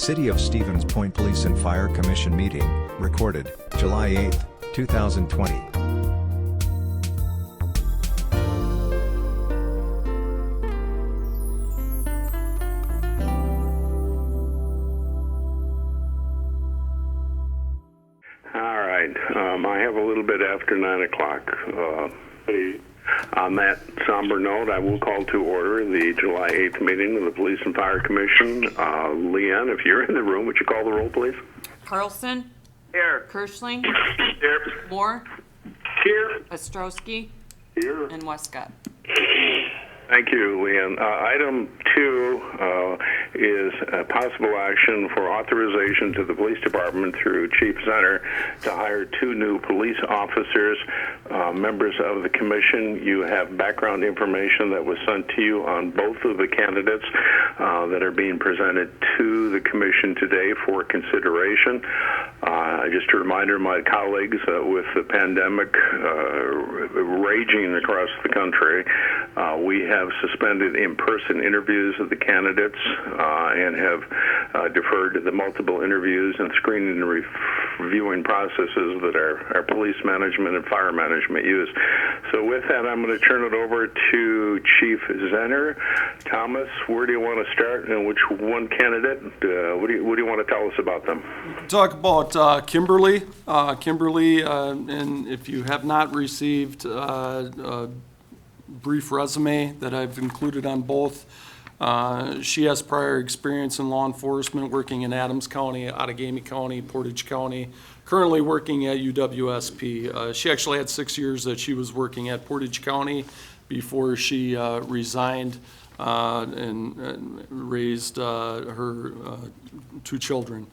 City of Stevens Point Police and Fire Commission meeting, recorded July 8, 2020. All right. I have a little bit after 9 o'clock. On that somber note, I will call to order the July 8th meeting of the Police and Fire Commission. Leanne, if you're in the room, would you call the roll, please? Carlson? Here. Kirschling? Here. Moore? Here. Ostrowski? Here. And Westcott. Thank you, Leanne. Item 2 is possible action for authorization to the police department through Chief Zenner to hire 2 new police officers. Members of the commission, you have background information that was sent to you on both of the candidates that are being presented to the commission today for consideration. Just a reminder, my colleagues, with the pandemic raging across the country, we have suspended in-person interviews of the candidates and have deferred to the multiple interviews and screening and reviewing processes that our police management and fire management use. So with that, I'm going to turn it over to Chief Zenner. Thomas, where do you want to start, and which one candidate? What do you want to tell us about them? Talk about Kimberly. And if you have not received a brief resume that I've included on both, she has prior experience in law enforcement, working in Adams County, Outagamie County, Portage County, currently working at UWSP. She actually had 6 years that she was working at Portage County before she resigned and raised her 2 children.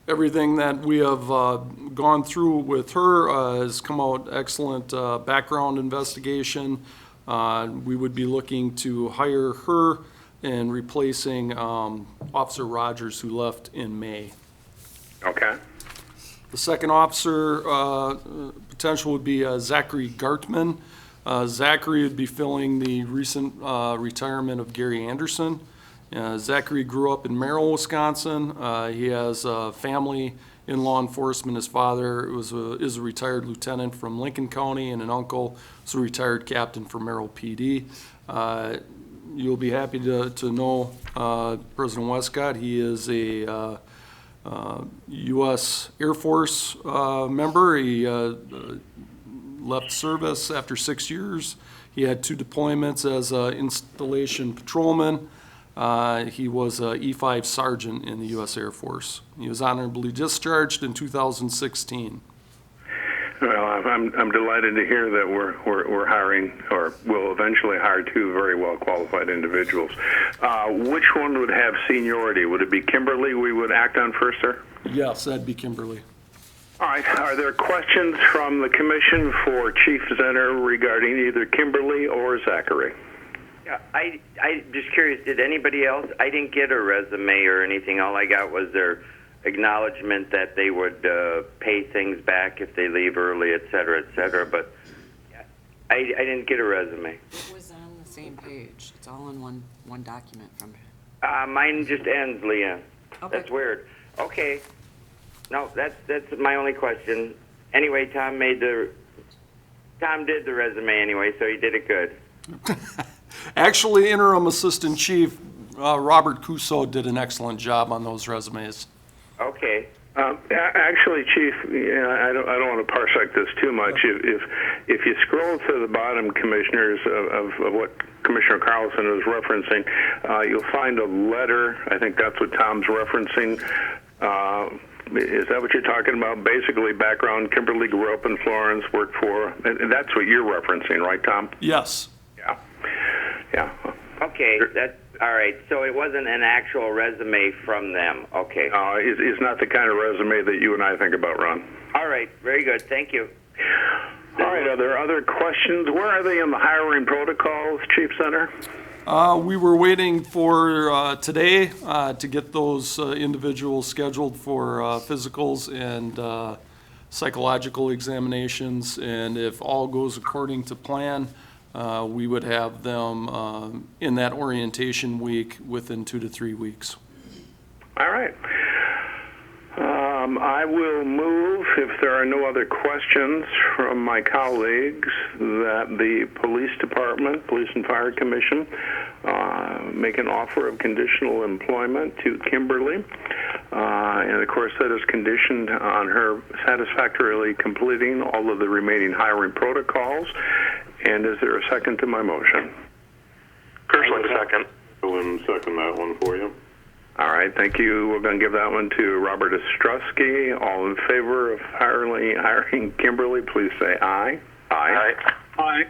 Everything that we have gone through with her has come out excellent. Background investigation. We would be looking to hire her and replacing Officer Rogers, who left in May. Okay. The second officer potential would be Zachary Gartman. Zachary would be filling the recent retirement of Gary Anderson. Zachary grew up in Merrill, Wisconsin. He has a family in law enforcement. His father is a retired lieutenant from Lincoln County, and an uncle is a retired captain for Merrill PD. You'll be happy to know President Westcott. He is a U.S. Air Force member. He left service after 6 years. He had 2 deployments as an installation patrolman. He was a E5 sergeant in the U.S. Air Force. He was honorably discharged in 2016. Well, I'm delighted to hear that we're hiring, or will eventually hire, 2 very well qualified individuals. Which one would have seniority? Would it be Kimberly we would act on first, sir? Yes, that'd be Kimberly. All right. Are there questions from the commission for Chief Zenner regarding either Kimberly or Zachary? I just curious, did anybody else? I didn't get a resume or anything. All I got was their acknowledgement that they would pay things back if they leave early, et cetera, but I didn't get a resume. It was on the same page. It's all in one document from Mine just ends, Leanne. Okay. That's weird. Okay. No, that's my only question. Anyway, Tom did the resume anyway, so he did it good. Actually, interim assistant chief Robert Cuso did an excellent job on those resumes. Okay. Actually, Chief, I don't want to parsec this too much. If you scroll to the bottom, commissioners, of what Commissioner Carlson is referencing, you'll find a letter. I think that's what Tom's referencing. Is that what you're talking about? Basically, background: Kimberly grew up in Florence, worked for, and that's what you're referencing, right, Tom? Yes. Yeah. Okay, that's all right. So it wasn't an actual resume from them. Okay. It's not the kind of resume that you and I think about, Ron. All right, very good. Thank you. All right, are there other questions? Where are they in the hiring protocols, Chief Zenner? We were waiting for today to get those individuals scheduled for physicals and psychological examinations, and if all goes according to plan, we would have them in that orientation week within 2 to 3 weeks. All right. I will move, if there are no other questions from my colleagues, that the Police Department, Police and Fire Commission, make an offer of conditional employment to Kimberly. And of course, that is conditioned on her satisfactorily completing all of the remaining hiring protocols. And is there a second to my motion? Kirschling, second. Go and second that one for you. All right, thank you. We're going to give that one to Robert Ostrowski. All in favor of hiring Kimberly, please say aye. Aye. Aye.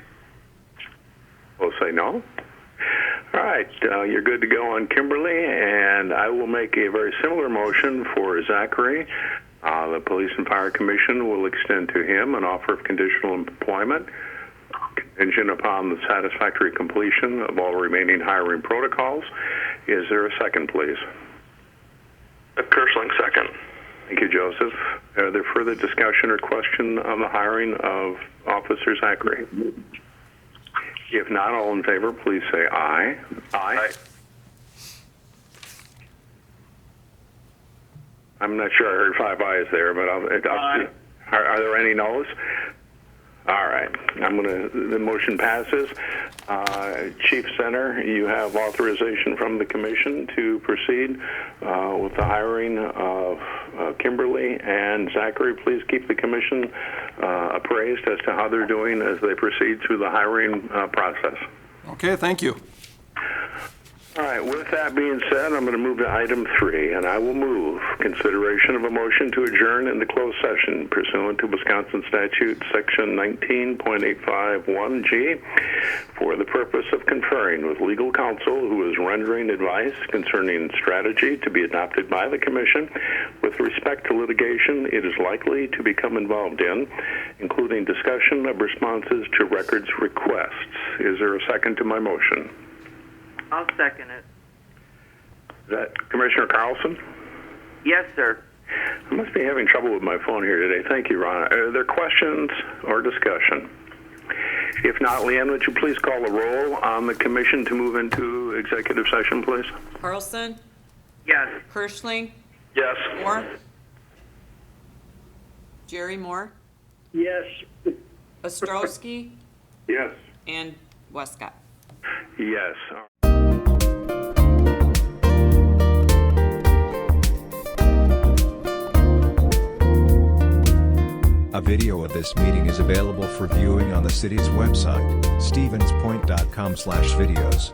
We'll say no. All right, you're good to go on Kimberly, and I will make a very similar motion for Zachary. The Police and Fire Commission will extend to him an offer of conditional employment contingent upon the satisfactory completion of all remaining hiring protocols. Is there a second, please? Kirschling, second. Thank you, Joseph. Are there further discussion or question on the hiring of Officer Zachary? If not, all in favor, please say aye. Aye. I'm not sure I heard 5 ayes there, but I'll are there any noes? All right. The motion passes. Chief Center, you have authorization from the commission to proceed with the hiring of Kimberly and Zachary. Please keep the commission appraised as to how they're doing as they proceed through the hiring process. Okay, thank you. All right, with that being said, I'm going to move to item 3, and I will move consideration of a motion to adjourn into closed session pursuant to Wisconsin Statute Section 19.851G for the purpose of conferring with legal counsel who is rendering advice concerning strategy to be adopted by the Commission with respect to litigation it is likely to become involved in, including discussion of responses to records requests. Is there a second to my motion? I'll second it. Is that Commissioner Carlson? Yes, sir. I must be having trouble with my phone here today. Thank you, Ron. Are there questions or discussion? If not, Leanne, would you please call a roll on the commission to move into executive session, please? Carlson, Yes. Kirschling, Yes. Moore, Jerry Moore, Yes. Ostrowski, Yes. and Westcott. Yes. A video of this meeting is available for viewing on the city's website, stevenspoint.com/videos.